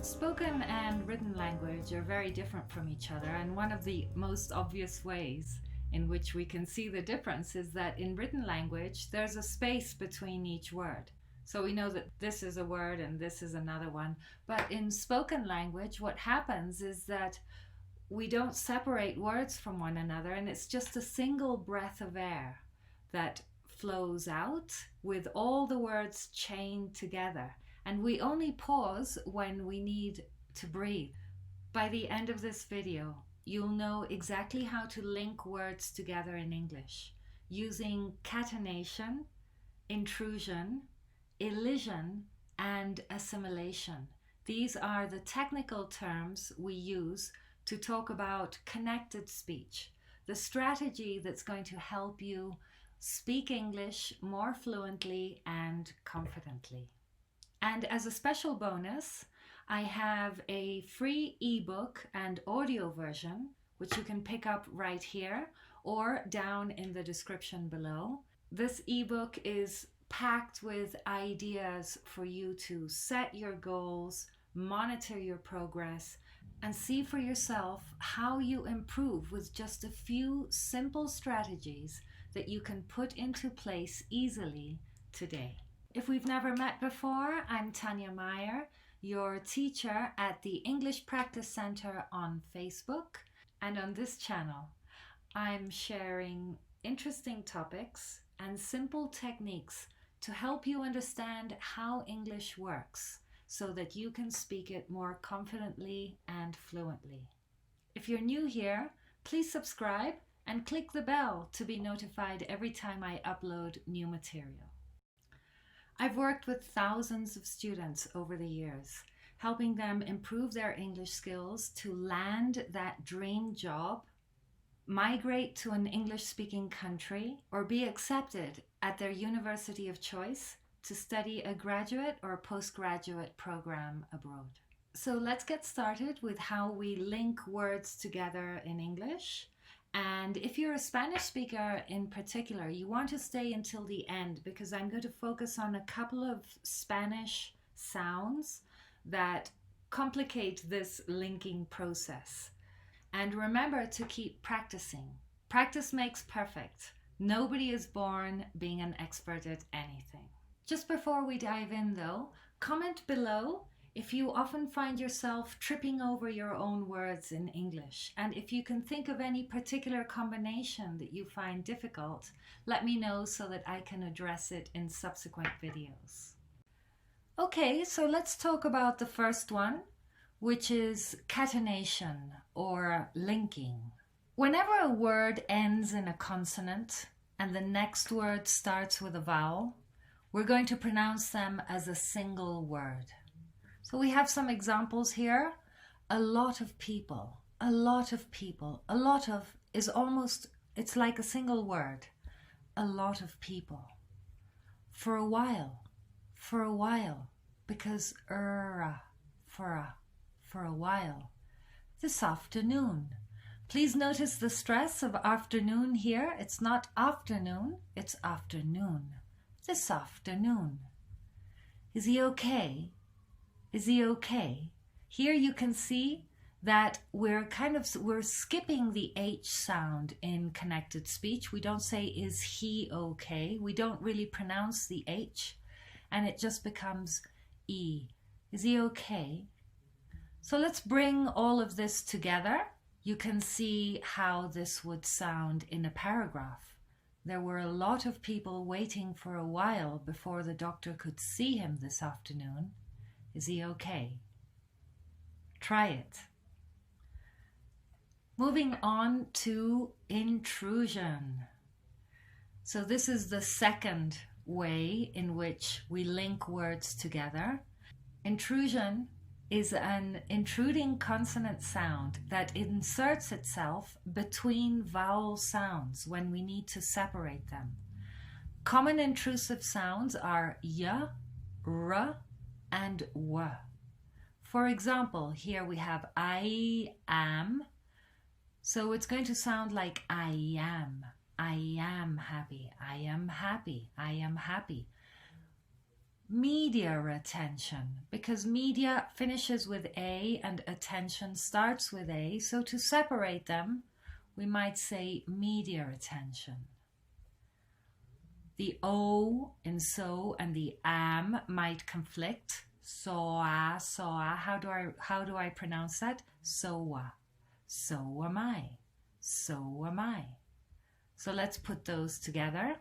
Spoken and written language are very different from each other, and one of the most obvious ways in which we can see the difference is that in written language there's a space between each word. So we know that this is a word and this is another one. But in spoken language, what happens is that we don't separate words from one another, and it's just a single breath of air that flows out with all the words chained together. And we only pause when we need to breathe. By the end of this video, you'll know exactly how to link words together in English using catenation, intrusion, elision, and assimilation. These are the technical terms we use to talk about connected speech, the strategy that's going to help you speak English more fluently and confidently. And as a special bonus, I have a free ebook and audio version, which you can pick up right here or down in the description below. This ebook is packed with ideas for you to set your goals, monitor your progress, and see for yourself how you improve with just a few simple strategies that you can put into place easily today. If we've never met before, I'm Tanya Meyer, your teacher at the English Practice Center on Facebook, and on this channel I'm sharing interesting topics and simple techniques to help you understand how English works so that you can speak it more confidently and fluently. If you're new here, please subscribe and click the bell to be notified every time I upload new material. I've worked with thousands of students over the years, helping them improve their English skills to land that dream job, migrate to an English-speaking country, or be accepted at their university of choice to study a graduate or postgraduate program abroad. So let's get started with how we link words together in English. And if you're a Spanish speaker in particular, you want to stay until the end because I'm going to focus on a couple of Spanish sounds that complicate this linking process. And remember to keep practicing. Practice makes perfect. Nobody is born being an expert at anything. Just before we dive in though, comment below if you often find yourself tripping over your own words in English, and if you can think of any particular combination that you find difficult, let me know so that I can address it in subsequent videos. Okay, so let's talk about the first one, which is catenation or linking. Whenever a word ends in a consonant and the next word starts with a vowel, we're going to pronounce them as a single word. So we have some examples here. A lot of people, a lot of people. A lot of is almost, it's like a single word. A lot of people. For a while, because for a while. This afternoon. Please notice the stress of afternoon here. It's not afternoon, it's afternoon. This afternoon. Is he okay? Is he okay? Here you can see that we're skipping the H sound in connected speech. We don't say, is he okay? We don't really pronounce the H, and it just becomes E. Is he okay? So let's bring all of this together. You can see how this would sound in a paragraph. There were a lot of people waiting for a while before the doctor could see him this afternoon. Is he okay? Try it. Moving on to intrusion. So this is the second way in which we link words together. Intrusion is an intruding consonant sound that inserts itself between vowel sounds when we need to separate them. Common intrusive sounds are y, r, and w. For example, here we have I am. So it's going to sound like I am. I am happy. I am happy. I am happy. media attention, because media finishes with A and attention starts with A. So to separate them, we might say media attention. The O in so and the am might conflict. Soa, soa. How do I pronounce that? Soa. So am I. So am I. So let's put those together.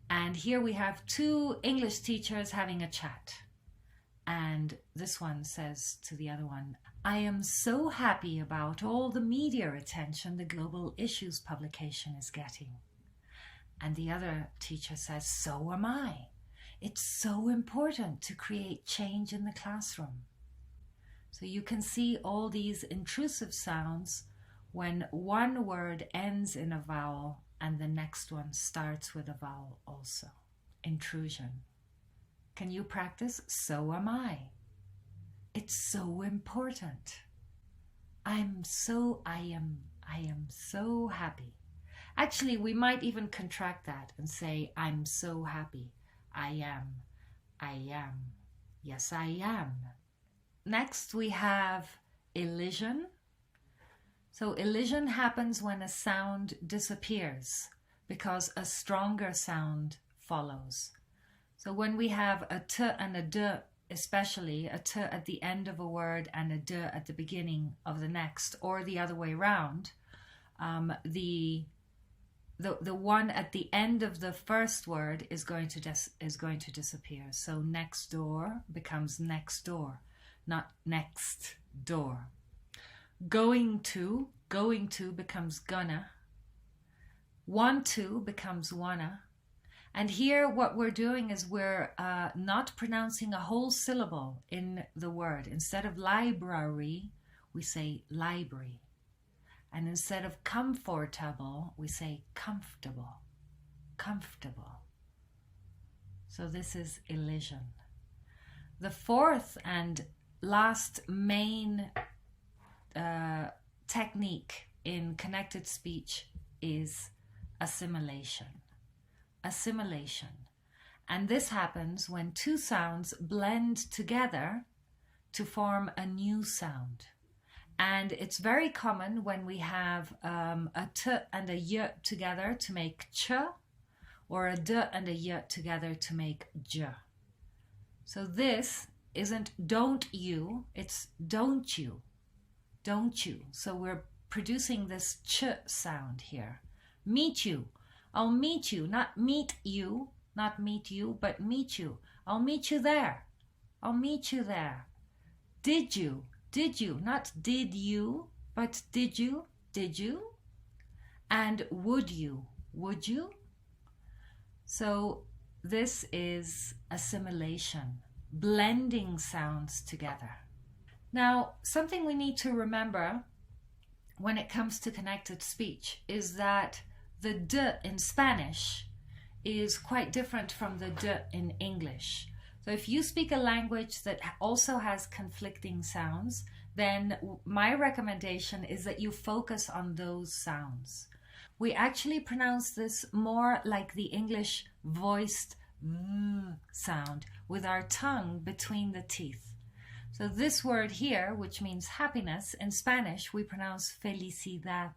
And here we have two English teachers having a chat. And this one says to the other one, I am so happy about all the media attention the Global Issues publication is getting. And the other teacher says, so am I. It's so important to create change in the classroom. So you can see all these intrusive sounds when one word ends in a vowel and the next one starts with a vowel also. Intrusion. Can you practice? So am I. It's so important. I am so happy. Actually, we might even contract that and say, I'm so happy. I am. Yes, I am. Next, we have elision. So elision happens when a sound disappears because a stronger sound follows. So when we have a t and a d, especially a t at the end of a word and a d at the beginning of the next, or the other way around, the one at the end of the first word is going to disappear. So next door becomes next door, not next door. Going to becomes gonna. Want to becomes wanna. And here what we're doing is we're not pronouncing a whole syllable in the word. Instead of library, we say library. And instead of comfortable, we say comfortable. Comfortable. So this is elision. The fourth and last main technique in connected speech is assimilation. Assimilation. And this happens when two sounds blend together to form a new sound. And it's very common when we have a t and a y together to make ch, or a d and a y together to make j. So this isn't don't you, it's don't you. Don't you. So we're producing this ch sound here. Meet you. I'll meet you, not meet you, but meet you. I'll meet you there. I'll meet you there. Did you, not did you, but did you? And would you? So this is assimilation, blending sounds together. Now, something we need to remember when it comes to connected speech is that the d in Spanish is quite different from the d in English. So if you speak a language that also has conflicting sounds, then my recommendation is that you focus on those sounds. We actually pronounce this more like the English voiced sound with our tongue between the teeth. So this word here, which means happiness, in Spanish we pronounce felicidad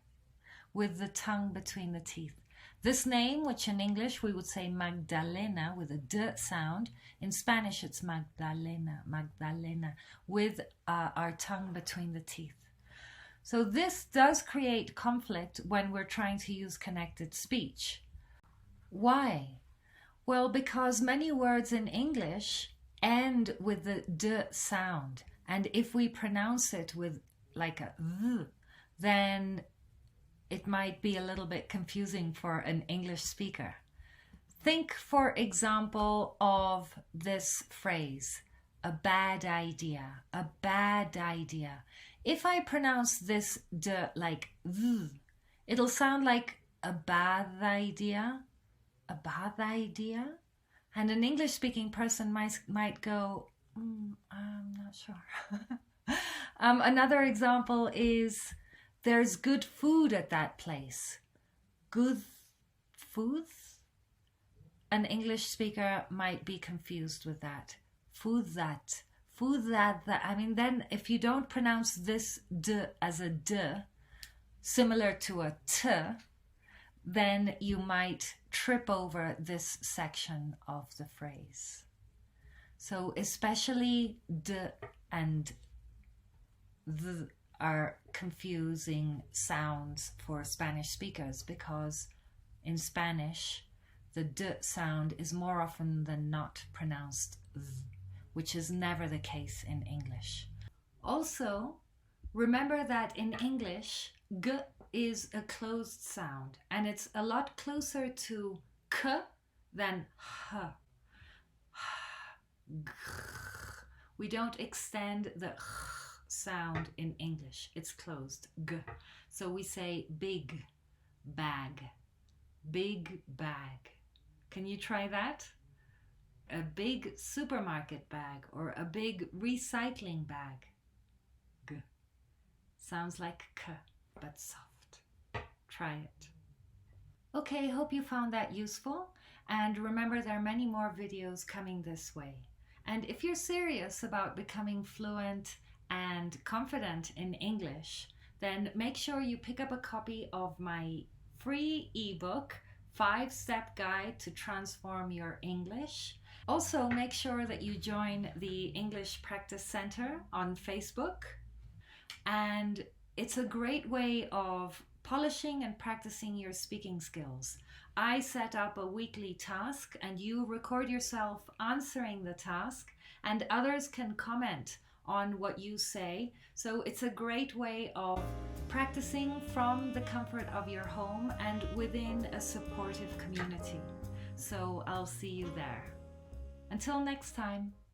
with the tongue between the teeth. This name, which in English we would say Magdalena with a d sound, in Spanish it's Magdalena, with our tongue between the teeth. So this does create conflict when we're trying to use connected speech. Why? Well, because many words in English end with the d sound, and if we pronounce it with like a v, then it might be a little bit confusing for an English speaker. Think, for example, of this phrase, a bad idea, a bad idea. If I pronounce this d like v, it'll sound like a bad idea, a bad idea. And an English-speaking person might go, I'm not sure. Another example is, there's good food at that place. Good food? an English speaker might be confused with that. Fuzat. Fuzat. I mean, then if you don't pronounce this d as a d, similar to a t, then you might trip over this section of the phrase. So especially d and th are confusing sounds for Spanish speakers, because in Spanish the d sound is more often than not pronounced th, which is never the case in English. Also, remember that in English, g is a closed sound, and it's a lot closer to k than h. We don't extend the sound in English. It's closed, g. So we say big bag, big bag. Can you try that? A big supermarket bag or a big recycling bag. G. Sounds like k, but soft. Try it. Okay, hope you found that useful. And remember, there are many more videos coming this way. And if you're serious about becoming fluent and confident in English, then make sure you pick up a copy of my free ebook, 5-Step Guide to Transform Your English. Also, make sure that you join the English Practice Center on Facebook. And it's a great way of polishing and practicing your speaking skills. I set up a weekly task and you record yourself answering the task, and others can comment on what you say. So it's a great way of practicing from the comfort of your home and within a supportive community. So I'll see you there. Until next time.